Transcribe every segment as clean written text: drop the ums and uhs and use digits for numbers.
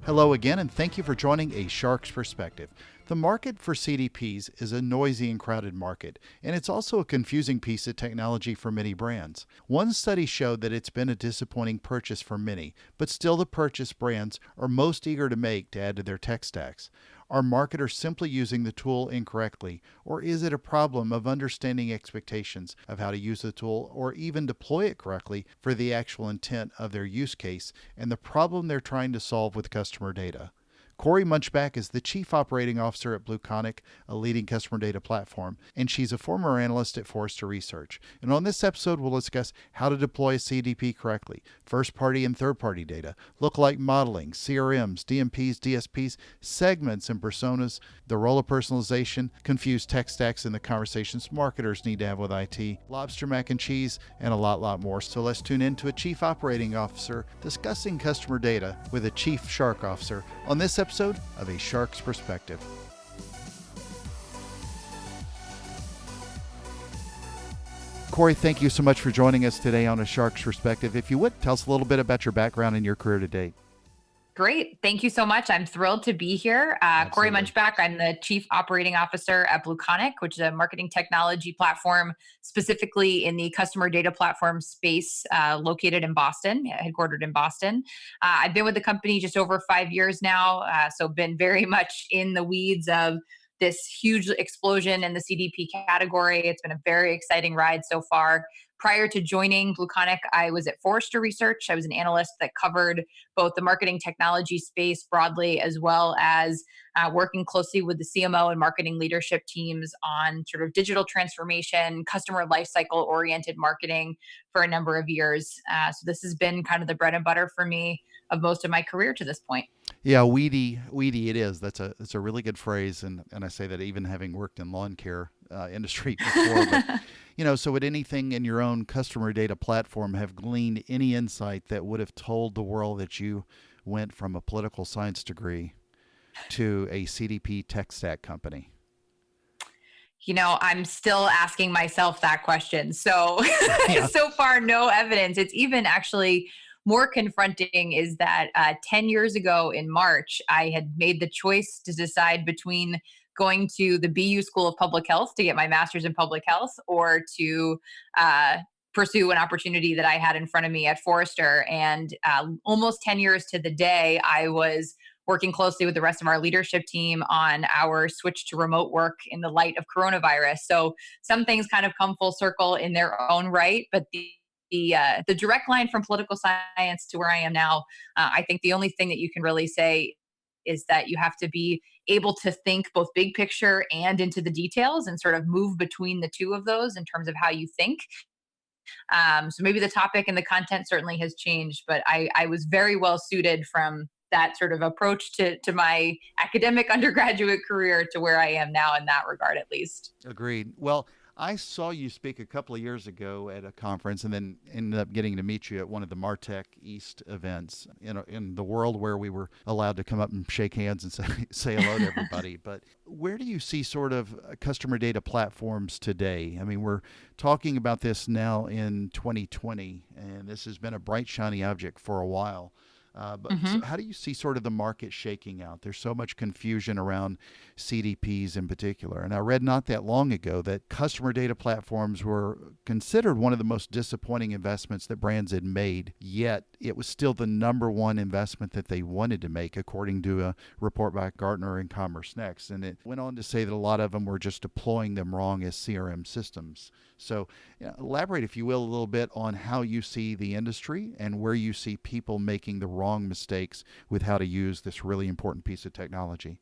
Hello again, and thank you for joining A Shark's Perspective. The market for CDPs is a noisy and crowded market, and it's also a confusing piece of technology for many brands. One study showed that it's been a disappointing purchase for many, but still the purchase brands are most eager to make to add to their tech stacks. Are marketers simply using the tool incorrectly, or is it a problem of understanding expectations of how to use the tool or even deploy it correctly for the actual intent of their use case and the problem they're trying to solve with customer data? Cory Munchbach is the Chief Operating Officer at Blue Conic, a leading customer data platform, and she's a former analyst at Forrester Research. And on this episode, we'll discuss how to deploy a CDP correctly, first-party and third-party data, lookalike modeling, CRMs, DMPs, DSPs, segments and personas, the role of personalization, confused tech stacks, and the conversations marketers need to have with IT, lobster mac and cheese, and a lot more. So let's tune in to a Chief Operating Officer discussing customer data with a Chief Shark Officer on this episode of A Shark's Perspective. Cory, thank you so much for joining us today on A Shark's Perspective. If you would, tell us a little bit about your background and your career to date. Great. Thank you so much. I'm thrilled to be here. Cory Munchbach, I'm the Chief Operating Officer at Blue Conic, which is a marketing technology platform specifically in the customer data platform space, located in Boston, headquartered in Boston. I've been with the company just over 5 years now, so been very much in the weeds of this huge explosion in the CDP category. It's been a very exciting ride so far. Prior to joining Blue Conic, I was at Forrester Research. I was an analyst that covered both the marketing technology space broadly, as well as working closely with the CMO and marketing leadership teams on sort of digital transformation, customer lifecycle oriented marketing for a number of years. So this has been kind of the bread and butter for me of most of my career to this point. Yeah, weedy it is. That's a really good phrase, and I say that even having worked in lawn care industry before. But so would anything in your own customer data platform have gleaned any insight that would have told the world that you went from a political science degree to a CDP tech stack company? I'm still asking myself that question. So, Yeah. so far, no evidence. It's even actually more confronting is that 10 years ago in March, I had made the choice to decide between going to the BU School of Public Health to get my master's in public health or to pursue an opportunity that I had in front of me at Forrester. And almost 10 years to the day, I was working closely with the rest of our leadership team on our switch to remote work in the light of coronavirus. So some things kind of come full circle in their own right, but the direct line from political science to where I am now, I think the only thing that you can really say is that you have to be able to think both big picture and into the details and sort of move between the two of those in terms of how you think. So maybe the topic and the content certainly has changed, but I was very well suited from that sort of approach to my academic undergraduate career to where I am now in that regard, at least. Agreed. Well, I saw you speak a couple of years ago at a conference and then ended up getting to meet you at one of the Martech East events in the world where we were allowed to come up and shake hands and say hello to everybody. But where do you see sort of customer data platforms today? I mean, we're talking about this now in 2020, and this has been a bright, shiny object for a while. So how do you see sort of the market shaking out? There's so much confusion around CDPs in particular. And I read not that long ago that customer data platforms were considered one of the most disappointing investments that brands had made, yet it was still the number one investment that they wanted to make, according to a report by Gartner and Commerce Next. And it went on to say that a lot of them were just deploying them wrong as CRM systems. So elaborate, if you will, a little bit on how you see the industry and where you see people making the wrong mistakes with how to use this really important piece of technology.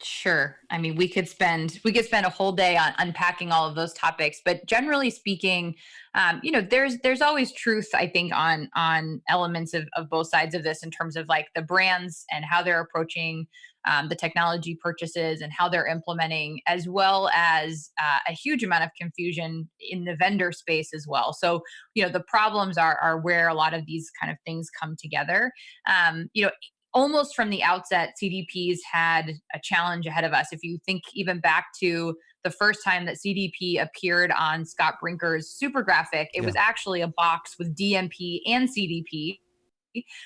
Sure. I mean, we could spend a whole day on unpacking all of those topics, but generally speaking, there's always truth, I think, on elements of both sides of this in terms of like the brands and how they're approaching the technology purchases and how they're implementing, as well as a huge amount of confusion in the vendor space as well. So, the problems are where a lot of these kind of things come together. Almost from the outset, CDPs had a challenge ahead of us. If you think even back to the first time that CDP appeared on Scott Brinker's super graphic, it was actually a box with DMP and CDP,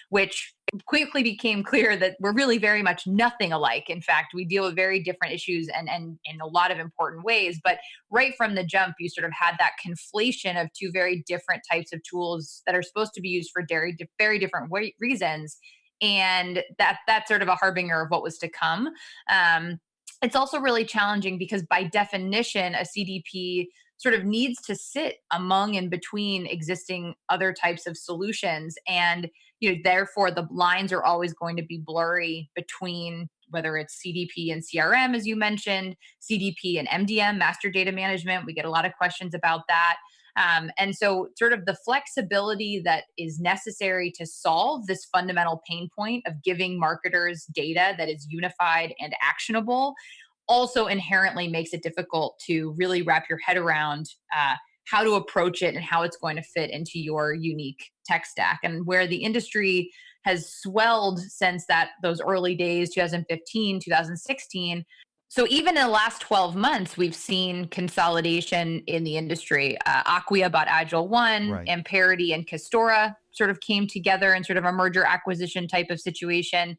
which quickly became clear that we're really very much nothing alike. In fact, we deal with very different issues and in a lot of important ways. But right from the jump, you sort of had that conflation of two very different types of tools that are supposed to be used for very different reasons. And that's sort of a harbinger of what was to come. It's also really challenging because by definition, a CDP sort of needs to sit among and between existing other types of solutions. And therefore the lines are always going to be blurry between whether it's CDP and CRM, as you mentioned, CDP and MDM, master data management. We get a lot of questions about that. And so sort of the flexibility that is necessary to solve this fundamental pain point of giving marketers data that is unified and actionable also inherently makes it difficult to really wrap your head around how to approach it and how it's going to fit into your unique tech stack. And where the industry has swelled since those early days, 2015, 2016. So even in the last 12 months, we've seen consolidation in the industry. Acquia bought Agile One, Right. Amperity and Castora sort of came together in sort of a merger acquisition type of situation.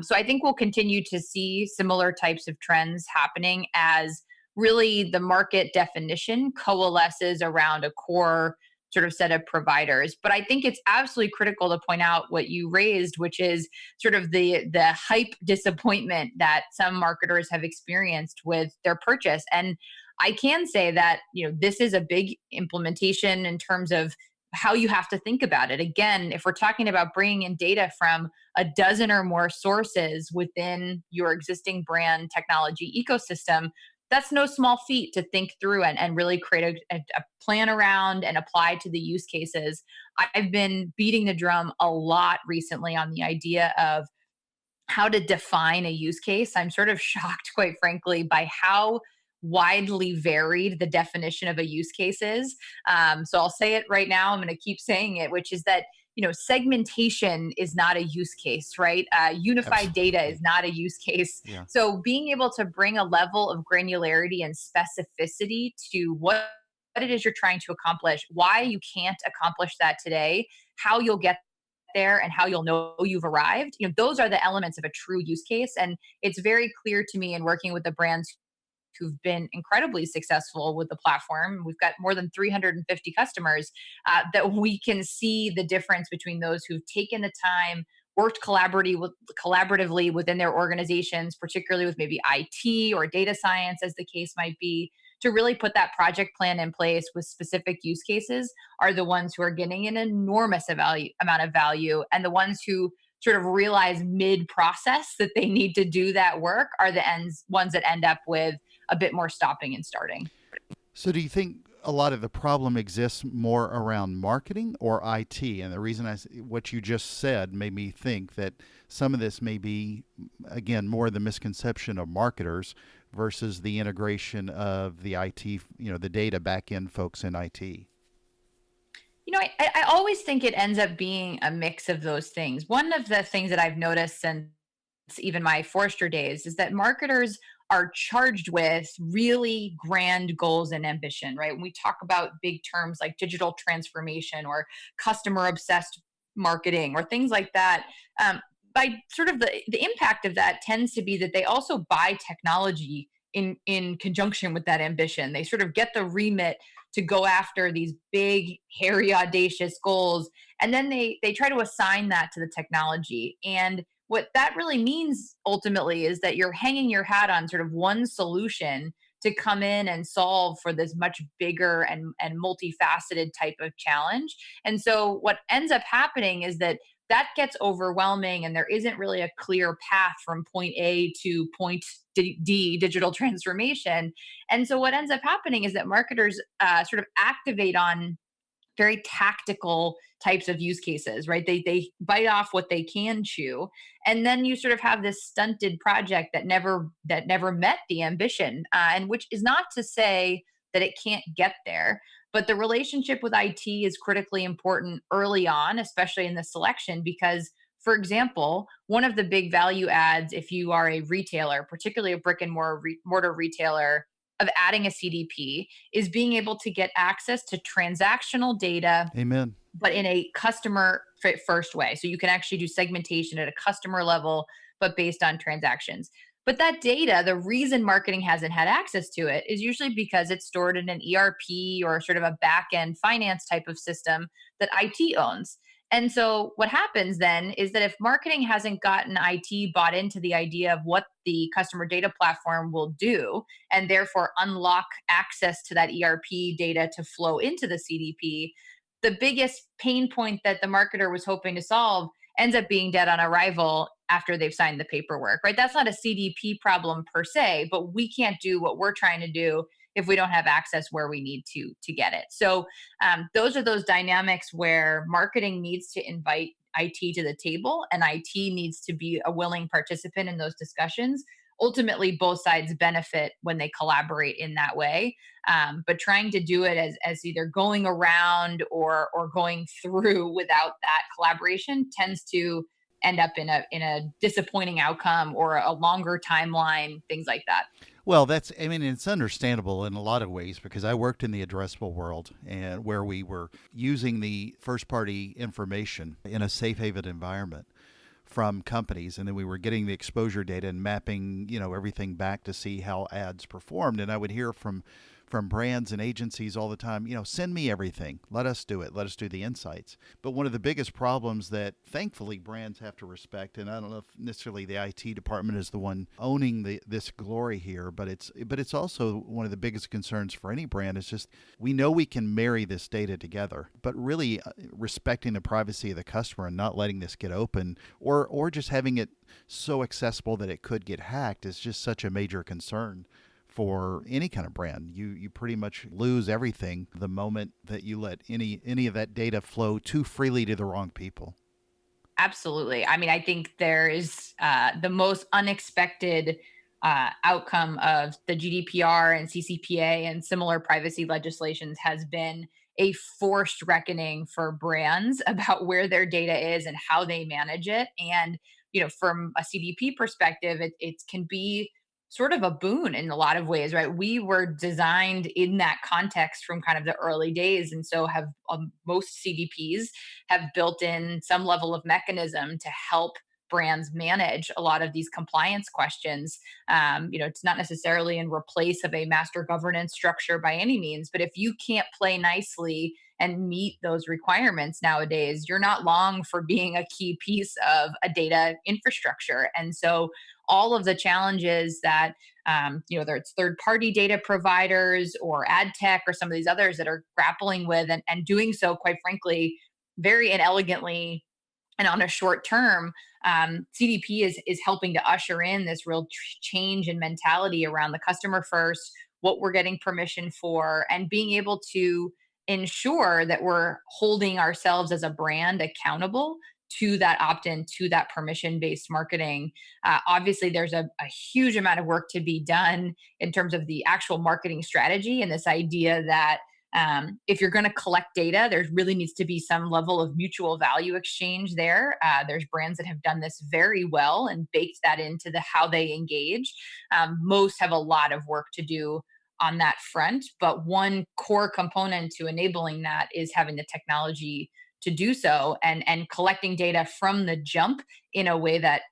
So I think we'll continue to see similar types of trends happening as really the market definition coalesces around a core sort of set of providers. But I think it's absolutely critical to point out what you raised, which is sort of the hype disappointment that some marketers have experienced with their purchase. And I can say that, this is a big implementation in terms of how you have to think about it. Again, if we're talking about bringing in data from a dozen or more sources within your existing brand technology ecosystem, that's no small feat to think through and really create a plan around and apply to the use cases. I've been beating the drum a lot recently on the idea of how to define a use case. I'm sort of shocked, quite frankly, by how widely varied the definition of a use case is. So I'll say it right now. I'm going to keep saying it, which is that segmentation is not a use case, right? Unified data is not a use case. Yeah. So being able to bring a level of granularity and specificity to what it is you're trying to accomplish, why you can't accomplish that today, how you'll get there, and how you'll know you've arrived. Those are the elements of a true use case. And it's very clear to me in working with the brands who've been incredibly successful with the platform. We've got more than 350 customers that we can see the difference between those who've taken the time, worked collaboratively within their organizations, particularly with maybe IT or data science, as the case might be, to really put that project plan in place with specific use cases are the ones who are getting an enormous amount of value. And the ones who sort of realize mid-process that they need to do that work are the ones that end up with a bit more stopping and starting. So do you think a lot of the problem exists more around marketing or IT? And the reason what you just said made me think that some of this may be, again, more the misconception of marketers versus the integration of the IT, the data back end folks in IT. I always think it ends up being a mix of those things. One of the things that I've noticed since even my Forrester days is that marketers are charged with really grand goals and ambition, right? When we talk about big terms like digital transformation or customer obsessed marketing or things like that, by sort of the impact of that tends to be that they also buy technology in conjunction with that ambition. They sort of get the remit to go after these big, hairy, audacious goals, and then they try to assign that to the technology. And what that really means ultimately is that you're hanging your hat on sort of one solution to come in and solve for this much bigger and multifaceted type of challenge. And so what ends up happening is that gets overwhelming and there isn't really a clear path from point A to point D, digital transformation. And so what ends up happening is that marketers sort of activate on very tactical types of use cases, right? They bite off what they can chew, and then you sort of have this stunted project that never met the ambition, and which is not to say that it can't get there, but the relationship with IT is critically important early on, especially in the selection, because for example, one of the big value adds if you are a retailer, particularly a brick and mortar retailer, of adding a CDP is being able to get access to transactional data, Amen. but in a customer first way. So you can actually do segmentation at a customer level, but based on transactions. But that data, the reason marketing hasn't had access to it is usually because it's stored in an ERP or sort of a back end finance type of system that IT owns. And so what happens then is that if marketing hasn't gotten IT bought into the idea of what the customer data platform will do, and therefore unlock access to that ERP data to flow into the CDP, the biggest pain point that the marketer was hoping to solve ends up being dead on arrival after they've signed the paperwork, right? That's not a CDP problem per se, but we can't do what we're trying to do if we don't have access where we need to get it. So those are those dynamics where marketing needs to invite IT to the table, and IT needs to be a willing participant in those discussions. Ultimately, both sides benefit when they collaborate in that way. But trying to do it as either going around or going through without that collaboration tends to end up in a disappointing outcome or a longer timeline, things like that. Well, I mean, it's understandable in a lot of ways because I worked in the addressable world and where we were using the first party information in a safe haven environment from companies, and then we were getting the exposure data and mapping, everything back to see how ads performed. And I would hear from brands and agencies all the time, send me everything. Let us do it. Let us do the insights. But one of the biggest problems that thankfully brands have to respect, and I don't know if necessarily the IT department is the one owning this glory here, but it's also one of the biggest concerns for any brand is just we know we can marry this data together, but really respecting the privacy of the customer and not letting this get open or just having it so accessible that it could get hacked is just such a major concern for any kind of brand. You pretty much lose everything the moment that you let any of that data flow too freely to the wrong people. Absolutely. I mean, I think there is the most unexpected outcome of the GDPR and CCPA and similar privacy legislations has been a forced reckoning for brands about where their data is and how they manage it. And, from a CDP perspective, it can be sort of a boon in a lot of ways, right? We were designed in that context from kind of the early days. And so have most CDPs have built in some level of mechanism to help brands manage a lot of these compliance questions. It's not necessarily in replace of a master governance structure by any means, but if you can't play nicely and meet those requirements nowadays, you're not long for being a key piece of a data infrastructure. And so all of the challenges that whether it's third party data providers or ad tech or some of these others that are grappling with and doing so, quite frankly, very inelegantly and on a short term, CDP is helping to usher in this real change in mentality around the customer first, what we're getting permission for, and being able to ensure that we're holding ourselves as a brand accountable to that opt-in, to that permission-based marketing. Obviously, there's a huge amount of work to be done in terms of the actual marketing strategy and this idea that if you're going to collect data, there really needs to be some level of mutual value exchange there. There's brands that have done this very well and baked that into how they engage. Most have a lot of work to do on that front, but one core component to enabling that is having the technology to do so and collecting data from the jump in a way that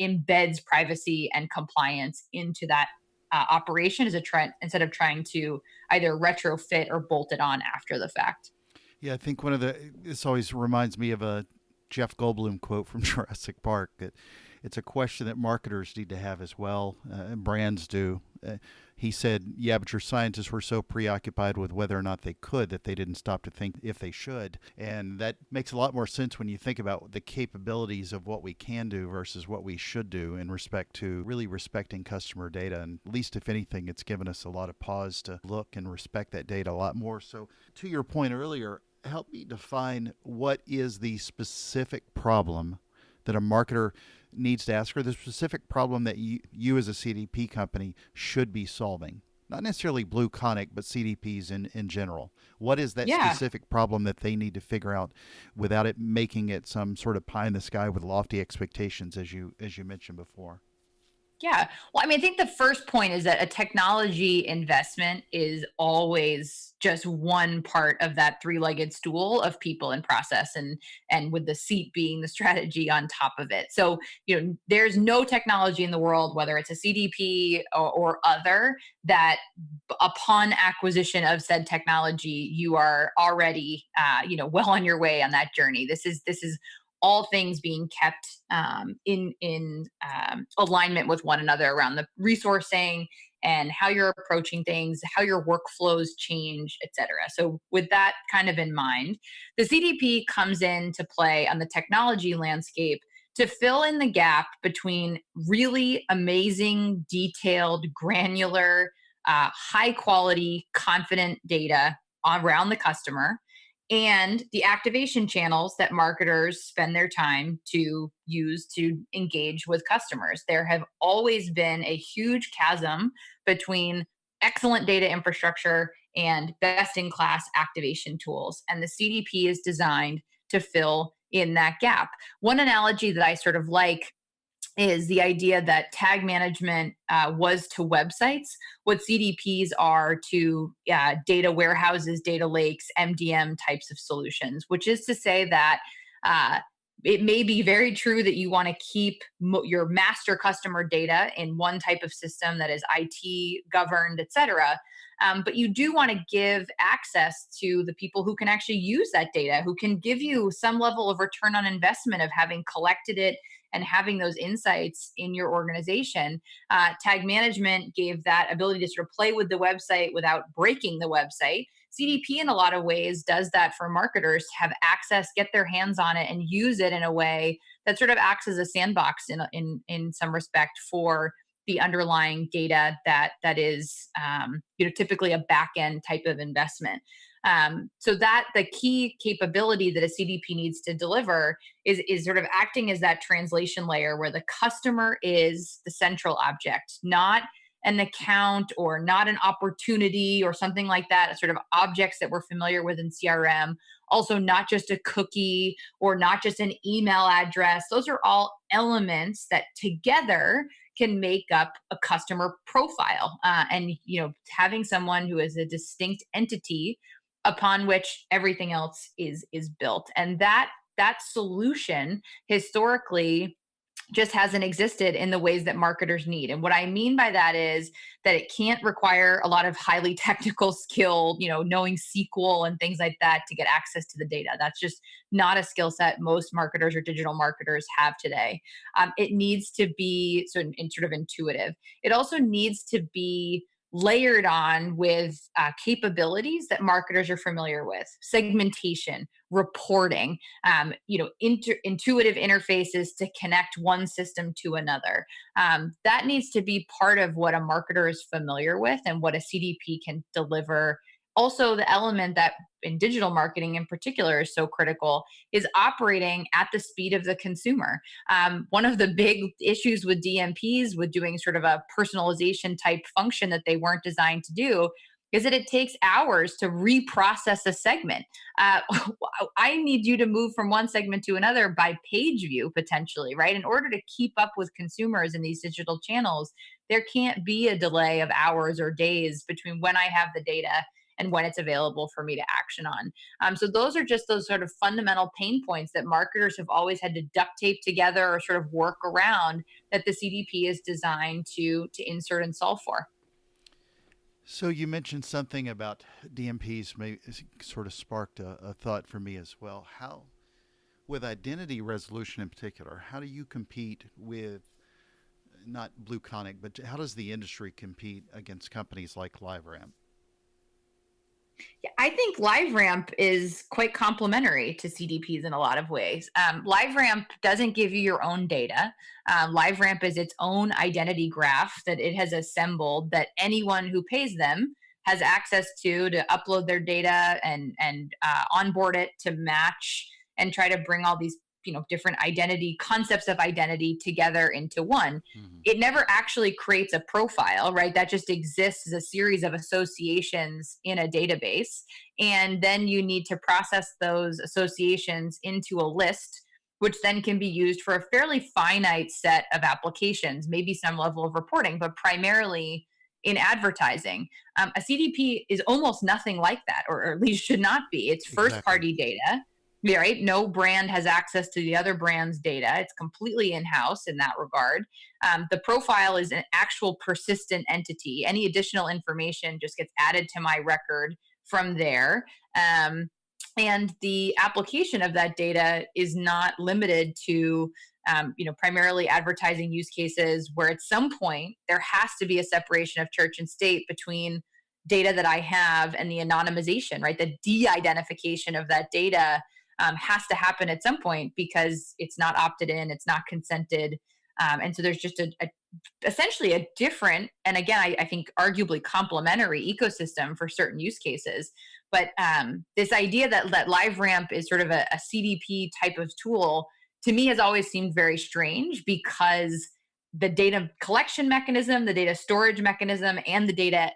embeds privacy and compliance into that operation as a trend instead of trying to either retrofit or bolt it on after the fact. Yeah, I think this always reminds me of a Jeff Goldblum quote from Jurassic Park that it's a question that marketers need to have as well, and brands do. He said, yeah, but your scientists were so preoccupied with whether or not they could that they didn't stop to think if they should. And that makes a lot more sense when you think about the capabilities of what we can do versus what we should do in respect to really respecting customer data. And at least if anything, it's given us a lot of pause to look and respect that data a lot more. So to your point earlier, help me define what is the specific problem that a marketer needs to ask, or the specific problem that you as a CDP company should be solving? Not necessarily Blue Conic, but CDPs in general. What is that specific problem that they need to figure out without it making it some sort of pie in the sky with lofty expectations, as you mentioned before? Yeah. Well, I mean, I think the first point is that a technology investment is always just one part of that three-legged stool of people and process, and with the seat being the strategy on top of it. So, there's no technology in the world, whether it's a CDP or other, that upon acquisition of said technology, you are already well on your way on that journey. This is all things being kept in alignment with one another around the resourcing and how you're approaching things, how your workflows change, et cetera. So, with that kind of in mind, the CDP comes into play on the technology landscape to fill in the gap between really amazing, detailed, granular, high quality, confident data around the customer and the activation channels that marketers spend their time to use to engage with customers. There have always been a huge chasm between excellent data infrastructure and best in class activation tools. And the CDP is designed to fill in that gap. One analogy that I sort of like is the idea that tag management was to websites what CDPs are to data warehouses, data lakes, MDM types of solutions, which is to say that uh, it may be very true that you want to keep your master customer data in one type of system that is IT governed, et cetera. But you do want to give access to the people who can actually use that data, who can give you some level of return on investment of having collected it and having those insights in your organization. Tag management gave that ability to sort of play with the website without breaking the website. CDP, in a lot of ways, does that for marketers to have access, get their hands on it, and use it in a way that sort of acts as a sandbox in some respect for the underlying data that is typically a back end type of investment. So that the key capability that a CDP needs to deliver is sort of acting as that translation layer where the customer is the central object, not an account or not an opportunity or something like that, sort of objects that we're familiar with in CRM. Also, not just a cookie or not just an email address. Those are all elements that together can make up a customer profile. And having someone who is a distinct entity upon which everything else is built, and that solution historically just hasn't existed in the ways that marketers need. And what I mean by that is that it can't require a lot of highly technical skill, knowing SQL and things like that to get access to the data. That's just not a skill set most marketers or digital marketers have today. It needs to be sort of intuitive. It also needs to be layered on with capabilities that marketers are familiar with: segmentation, reporting, intuitive interfaces to connect one system to another. That needs to be part of what a marketer is familiar with and what a CDP can deliver. Also, the element that in digital marketing in particular is so critical is operating at the speed of the consumer. One of the big issues with DMPs, with doing sort of a personalization type function that they weren't designed to do, is that it takes hours to reprocess a segment. Uh, I need you to move from one segment to another by page view, potentially, right? In order to keep up with consumers in these digital channels, there can't be a delay of hours or days between when I have the data and when it's available for me to action on. So those are just those sort of fundamental pain points that marketers have always had to duct tape together or sort of work around, that the CDP is designed to insert and solve for. So you mentioned something about DMPs, may sort of sparked a thought for me as well. How, with identity resolution in particular, how do you compete with not Blue Conic, but how does the industry compete against companies like LiveRamp? Yeah, I think LiveRamp is quite complementary to CDPs in a lot of ways. LiveRamp doesn't give you your own data. LiveRamp is its own identity graph that it has assembled that anyone who pays them has access to upload their data and onboard it to match and try to bring all these different identity concepts of identity together into one. Mm-hmm. It never actually creates a profile, right? That just exists as a series of associations in a database. And then you need to process those associations into a list which then can be used for a fairly finite set of applications, maybe some level of reporting, but primarily in advertising. A CDP is almost nothing like that, or at least should not be. It's first Exactly. party data. Yeah, right. No brand has access to the other brand's data. It's completely in house in that regard. The profile is an actual persistent entity. Any additional information just gets added to my record from there. And the application of that data is not limited to primarily advertising use cases, where at some point there has to be a separation of church and state between data that I have and the anonymization, right? The de-identification of that data has to happen at some point, because it's not opted in, it's not consented. And so there's just essentially a different, and again, I think arguably complementary ecosystem for certain use cases. But this idea that LiveRamp is sort of a CDP type of tool, to me, has always seemed very strange, because the data collection mechanism, the data storage mechanism, and the data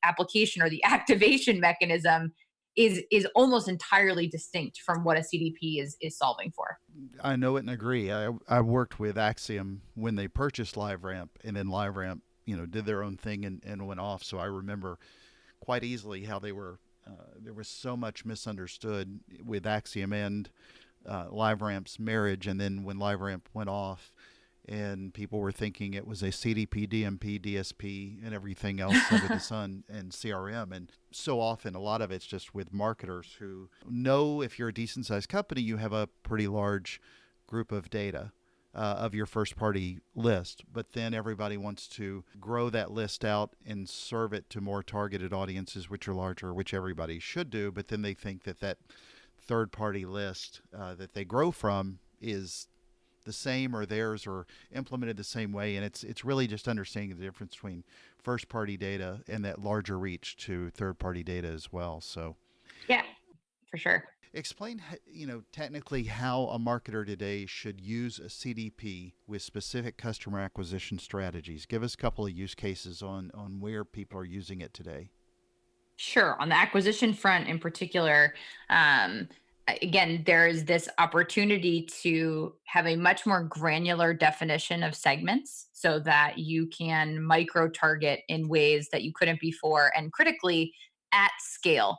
application or the activation mechanism is almost entirely distinct from what a CDP is solving for. I know it and agree. I worked with Axiom when they purchased LiveRamp, and then LiveRamp, did their own thing and went off. So I remember quite easily how they were. There was so much misunderstood with Axiom and LiveRamp's marriage, and then when LiveRamp went off, and people were thinking it was a CDP, DMP, DSP, and everything else under the sun, and CRM. And so often, a lot of it's just with marketers who know, if you're a decent sized company, you have a pretty large group of data of your first party list, but then everybody wants to grow that list out and serve it to more targeted audiences, which are larger, which everybody should do. But then they think that third party list that they grow from is the same, or theirs, or implemented the same way. And it's really just understanding the difference between first party data and that larger reach to third party data as well. So Yeah, for sure. explain, technically how a marketer today should use a CDP with specific customer acquisition strategies. Give us a couple of use cases on where people are using it today. Sure. On the acquisition front in particular, again, there is this opportunity to have a much more granular definition of segments, so that you can micro target in ways that you couldn't before, and critically, at scale.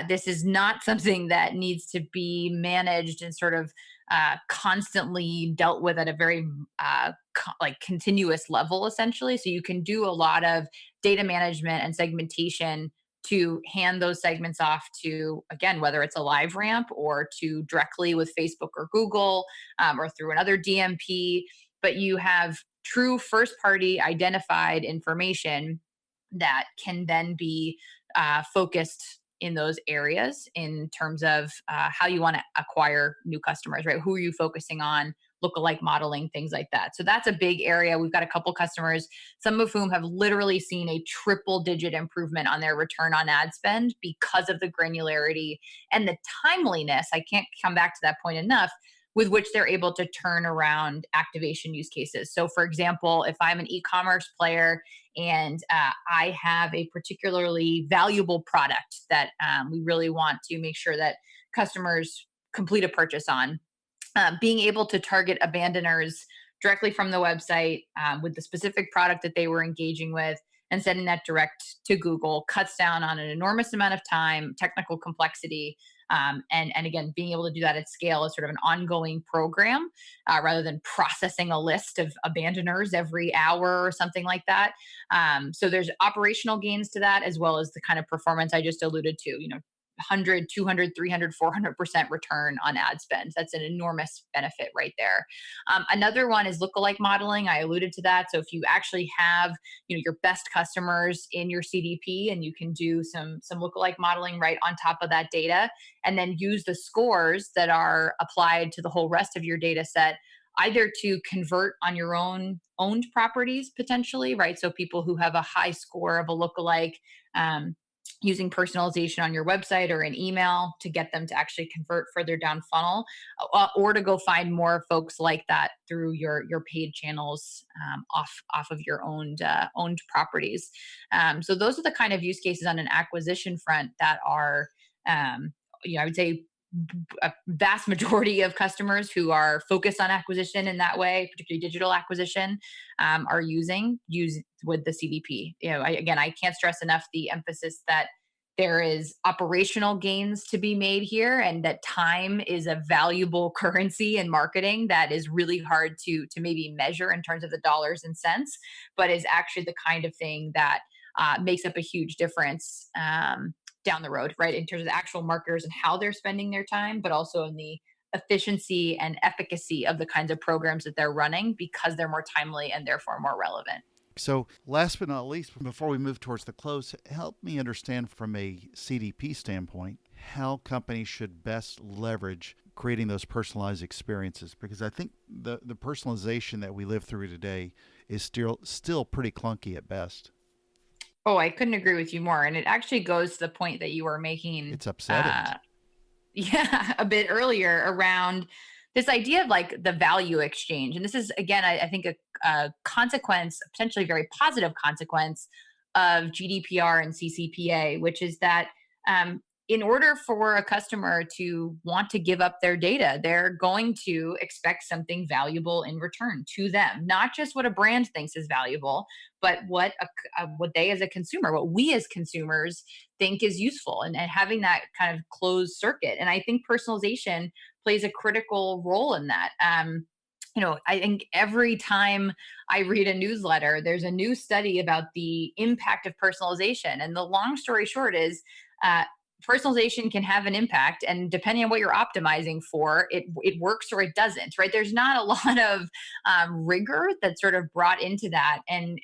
This is not something that needs to be managed and sort of constantly dealt with at a very continuous level, essentially. So you can do a lot of data management and segmentation to hand those segments off to, again, whether it's a LiveRamp or to directly with Facebook or Google, or through another DMP. But you have true first party identified information that can then be focused in those areas in terms of how you want to acquire new customers, right? Who are you focusing on? Lookalike modeling, things like that. So that's a big area. We've got a couple customers, some of whom have literally seen a triple digit improvement on their return on ad spend because of the granularity and the timeliness. I can't come back to that point enough, with which they're able to turn around activation use cases. So, for example, if I'm an e commerce player and I have a particularly valuable product that we really want to make sure that customers complete a purchase on, being able to target abandoners directly from the website with the specific product that they were engaging with, and sending that direct to Google cuts down on an enormous amount of time, technical complexity, and again, being able to do that at scale is sort of an ongoing program, rather than processing a list of abandoners every hour or something like that. So there's operational gains to that, as well as the kind of performance I just alluded to. 100, 200, 300, 400% return on ad spend. That's an enormous benefit right there. Another one is lookalike modeling. I alluded to that. So if you actually have, your best customers in your CDP, and you can do some lookalike modeling right on top of that data, and then use the scores that are applied to the whole rest of your data set, either to convert on your own owned properties potentially, right? So people who have a high score of a lookalike, using personalization on your website or an email to get them to actually convert further down funnel, or to go find more folks like that through your paid channels, off of your owned properties. So those are the kind of use cases on an acquisition front that are, I would say, a vast majority of customers who are focused on acquisition in that way, particularly digital acquisition, are use with the CDP. Again, I can't stress enough the emphasis that there is operational gains to be made here, and that time is a valuable currency in marketing that is really hard to maybe measure in terms of the dollars and cents, but is actually the kind of thing that makes up a huge difference down the road, right? In terms of the actual marketers and how they're spending their time, but also in the efficiency and efficacy of the kinds of programs that they're running, because they're more timely and therefore more relevant. So, last but not least, before we move towards the close, help me understand from a CDP standpoint how companies should best leverage creating those personalized experiences. Because I think the personalization that we live through today is still pretty clunky at best. Oh, I couldn't agree with you more. And it actually goes to the point that you were making, It's upsetting. yeah, a bit earlier around this idea of like the value exchange. And this is, again, I think a consequence, potentially very positive consequence of GDPR and CCPA, which is that in order for a customer to want to give up their data, they're going to expect something valuable in return to them, not just what a brand thinks is valuable, but what they as a consumer, what we as consumers think is useful, and having that kind of closed circuit. And I think personalization plays a critical role in that. I think every time I read a newsletter, there's a new study about the impact of personalization. And the long story short is, personalization can have an impact, and depending on what you're optimizing for, it works or it doesn't, right? There's not a lot of rigor that's sort of brought into that, and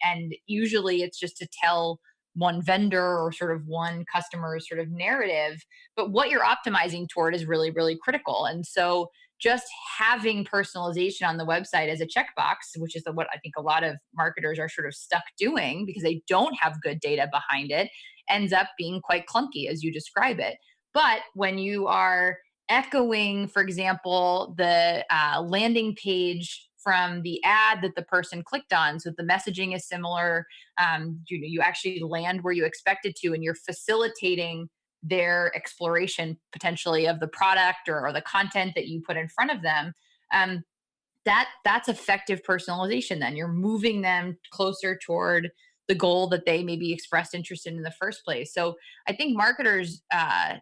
usually it's just to tell one vendor or sort of one customer's sort of narrative, but what you're optimizing toward is really, really critical. And so just having personalization on the website as a checkbox, which is what I think a lot of marketers are sort of stuck doing because they don't have good data behind it, ends up being quite clunky as you describe it. But when you are echoing, for example, the landing page from the ad that the person clicked on, so the messaging is similar, you actually land where you expected to, and you're facilitating their exploration potentially of the product or the content that you put in front of them. That's effective personalization. Then you're moving them closer toward the goal that they maybe expressed interest in the first place. So I think marketers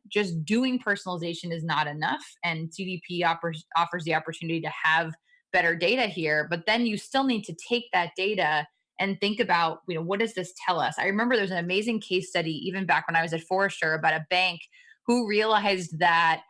just doing personalization is not enough, and CDP offers the opportunity to have better data here. But then you still need to take that data and think about, what does this tell us? I remember there's an amazing case study even back when I was at Forrester about a bank who realized that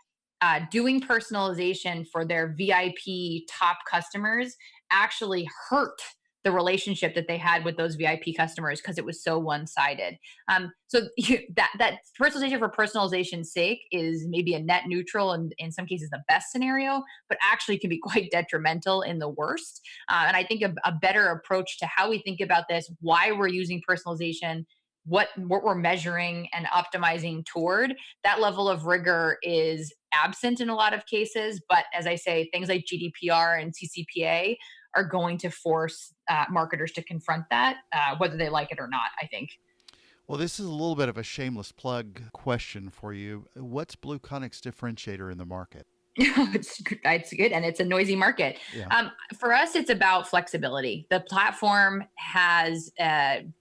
doing personalization for their VIP top customers actually hurt the relationship that they had with those VIP customers because it was so one-sided. That personalization for personalization's sake is maybe a net neutral and in some cases the best scenario, but actually can be quite detrimental in the worst. And I think a better approach to how we think about this, why we're using personalization, what we're measuring and optimizing toward, that level of rigor is absent in a lot of cases. But as I say, things like GDPR and CCPA are going to force marketers to confront that, whether they like it or not, I think. Well, this is a little bit of a shameless plug question for you. What's Blue Conic's differentiator in the market? It's good, and it's a noisy market. Yeah. For us, it's about flexibility. The platform has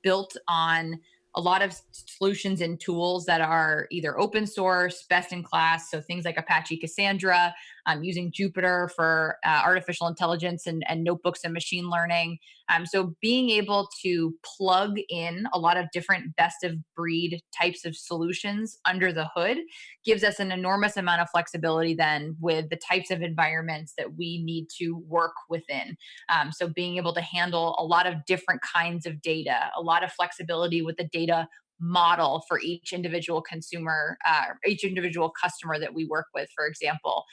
built on a lot of solutions and tools that are either open source, best in class. So things like Apache Cassandra, using Jupyter for artificial intelligence and notebooks and machine learning. So being able to plug in a lot of different best of breed types of solutions under the hood gives us an enormous amount of flexibility then with the types of environments that we need to work within. So being able to handle a lot of different kinds of data, a lot of flexibility with the data model for each individual consumer, each individual customer that we work with, for example.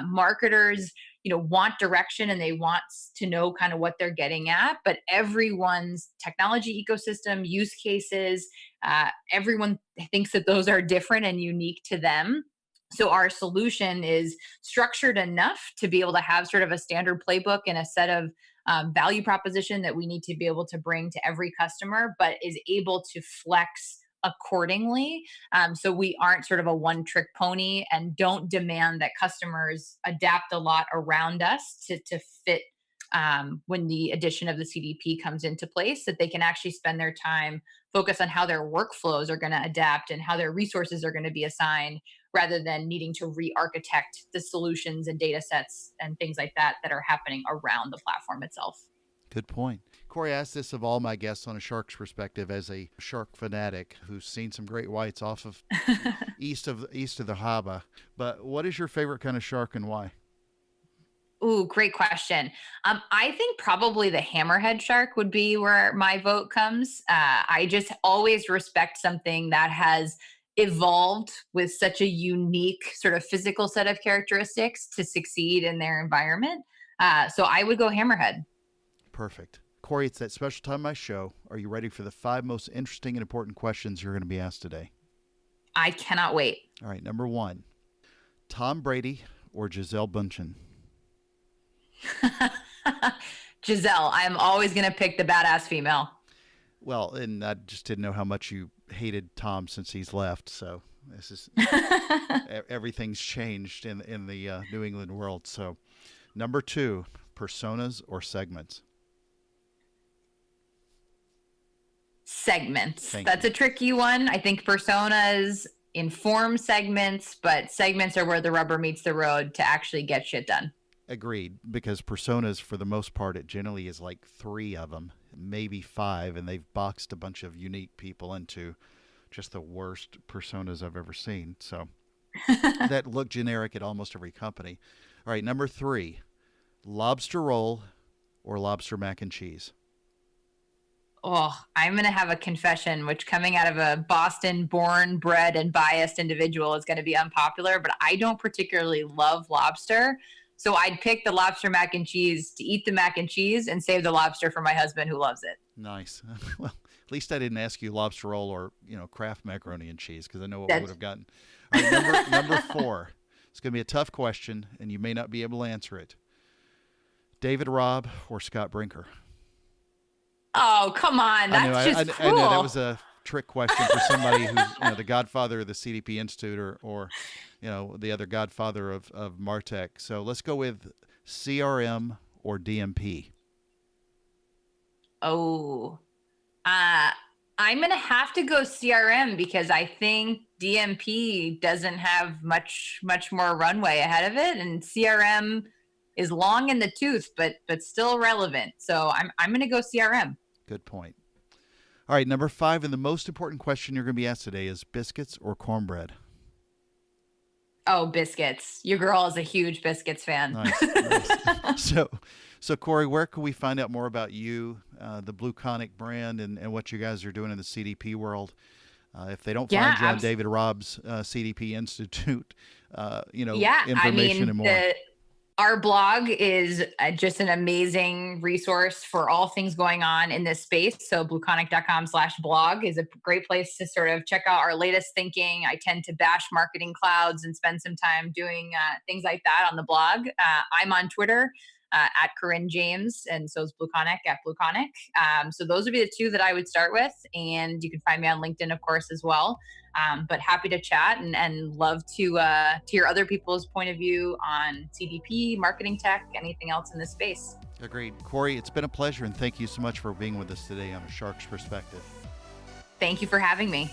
Marketers, want direction and they want to know kind of what they're getting at, but everyone's technology ecosystem, use cases, everyone thinks that those are different and unique to them. So our solution is structured enough to be able to have sort of a standard playbook and a set of value proposition that we need to be able to bring to every customer, but is able to flex accordingly. So we aren't sort of a one-trick pony and don't demand that customers adapt a lot around us to fit when the addition of the CDP comes into place, that they can actually spend their time focus on how their workflows are going to adapt and how their resources are going to be assigned, rather than needing to re-architect the solutions and data sets and things like that that are happening around the platform itself. Good point. Cory, I asked this of all my guests on a shark's perspective as a shark fanatic who's seen some great whites off of east of the harbor. But what is your favorite kind of shark and why? Ooh, great question. I think probably the hammerhead shark would be where my vote comes. I just always respect something that has evolved with such a unique sort of physical set of characteristics to succeed in their environment. So I would go hammerhead. Perfect. Cory, it's that special time of my show. Are you ready for the 5 most interesting and important questions you're going to be asked today? I cannot wait. All right, number 1, Tom Brady or Gisele Bündchen? Gisele, I'm always going to pick the badass female. Well, and I just didn't know how much you hated Tom since he's left. So this is everything's changed in the New England world. So number 2, personas or segments? Segments. That's a tricky one. I think personas inform segments, but segments are where the rubber meets the road to actually get shit done. Agreed, because personas, for the most part, it generally is like 3 of them, maybe 5, and they've boxed a bunch of unique people into just the worst personas I've ever seen. So that look generic at almost every company. All right, number 3, lobster roll or lobster mac and cheese? Oh, I'm going to have a confession, which coming out of a Boston born, bred, and biased individual is going to be unpopular, but I don't particularly love lobster. So I'd pick the lobster mac and cheese to eat the mac and cheese and save the lobster for my husband who loves it. Nice. Well, at least I didn't ask you lobster roll or, Kraft macaroni and cheese, because I know what we would have gotten. All right, number 4. It's going to be a tough question, and you may not be able to answer it. David Robb or Scott Brinker? Oh, come on. That's I know that was a trick question for somebody who's the godfather of the CDP Institute or the other godfather of MarTech. So let's go with CRM or DMP. Oh, I'm going to have to go CRM because I think DMP doesn't have much more runway ahead of it, and CRM is long in the tooth, but still relevant. So I'm going to go CRM. Good point. All right, number 5, and the most important question you're going to be asked today is biscuits or cornbread? Oh, biscuits. Your girl is a huge biscuits fan. Nice. So Cory, where can we find out more about you, the Blue Conic brand, and what you guys are doing in the CDP world? If they don't find you on David Robb's CDP Institute, information and more. Our blog is just an amazing resource for all things going on in this space. So blueconic.com/blog is a great place to sort of check out our latest thinking. I tend to bash marketing clouds and spend some time doing things like that on the blog. I'm on Twitter at Corinne James, and so is Blue Conic at Blue Conic. So those would be the 2 that I would start with. And you can find me on LinkedIn, of course, as well. But happy to chat and love to hear other people's point of view on CDP, marketing tech, anything else in this space. Agreed. Cory, it's been a pleasure, and thank you so much for being with us today on A Shark's Perspective. Thank you for having me.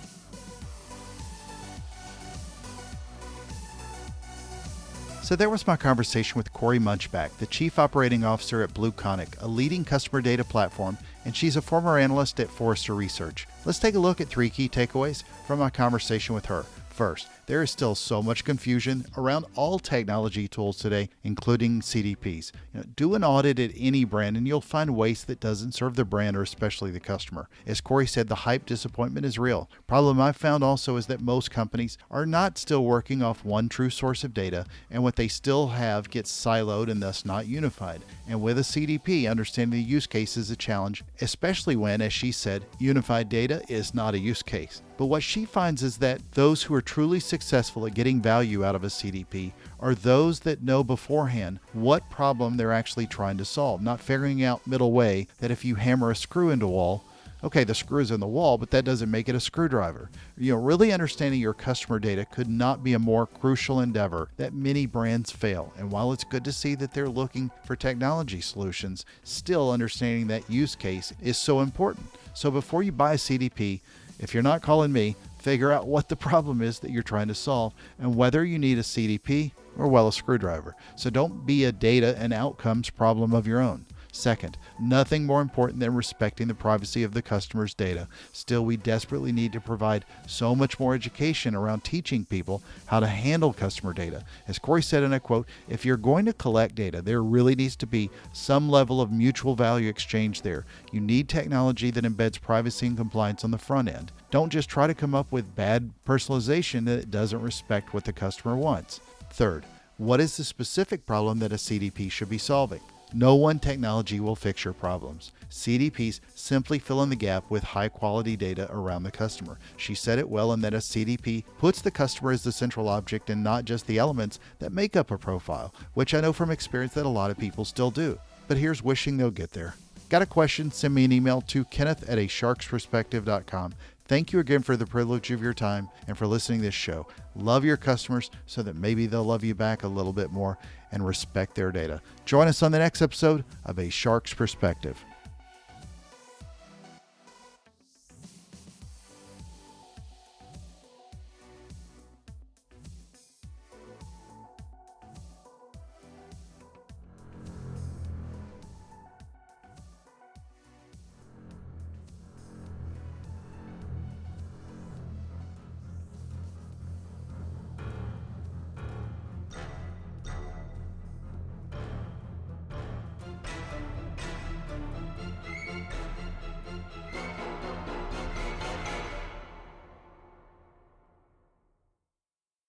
So there was my conversation with Cory Munchbach, the Chief Operating Officer at Blue Conic, a leading customer data platform, and she's a former analyst at Forrester Research. Let's take a look at 3 key takeaways from my conversation with her. First, there is still so much confusion around all technology tools today, including CDPs. Do an audit at any brand and you'll find waste that doesn't serve the brand or especially the customer. As Cory said, the hype disappointment is real. Problem I've found also is that most companies are not still working off one true source of data, and what they still have gets siloed and thus not unified. And with a CDP, understanding the use case is a challenge, especially when, as she said, unified data is not a use case. But what she finds is that those who are truly successful at getting value out of a CDP are those that know beforehand what problem they're actually trying to solve, not figuring out middle way that if you hammer a screw into a wall, Okay, the screw is in the wall, but that doesn't make it a screwdriver. Really understanding your customer data could not be a more crucial endeavor that many brands fail. And while it's good to see that they're looking for technology solutions, still understanding that use case is so important. So before you buy a CDP, if you're not calling me, figure out what the problem is that you're trying to solve and whether you need a CDP or, well, a screwdriver. So don't be a data and outcomes problem of your own. Second, nothing more important than respecting the privacy of the customer's data. Still, we desperately need to provide so much more education around teaching people how to handle customer data. As Cory said in a quote, if you're going to collect data, there really needs to be some level of mutual value exchange there. You need technology that embeds privacy and compliance on the front end. Don't just try to come up with bad personalization that doesn't respect what the customer wants. Third, what is the specific problem that a CDP should be solving? No one technology will fix your problems. CDPs simply fill in the gap with high-quality data around the customer. She said it well in that a CDP puts the customer as the central object and not just the elements that make up a profile, which I know from experience that a lot of people still do. But here's wishing they'll get there. Got a question? Send me an email to kenneth@asharksperspective.com. Thank you again for the privilege of your time and for listening to this show. Love your customers so that maybe they'll love you back a little bit more and respect their data. Join us on the next episode of A Shark's Perspective.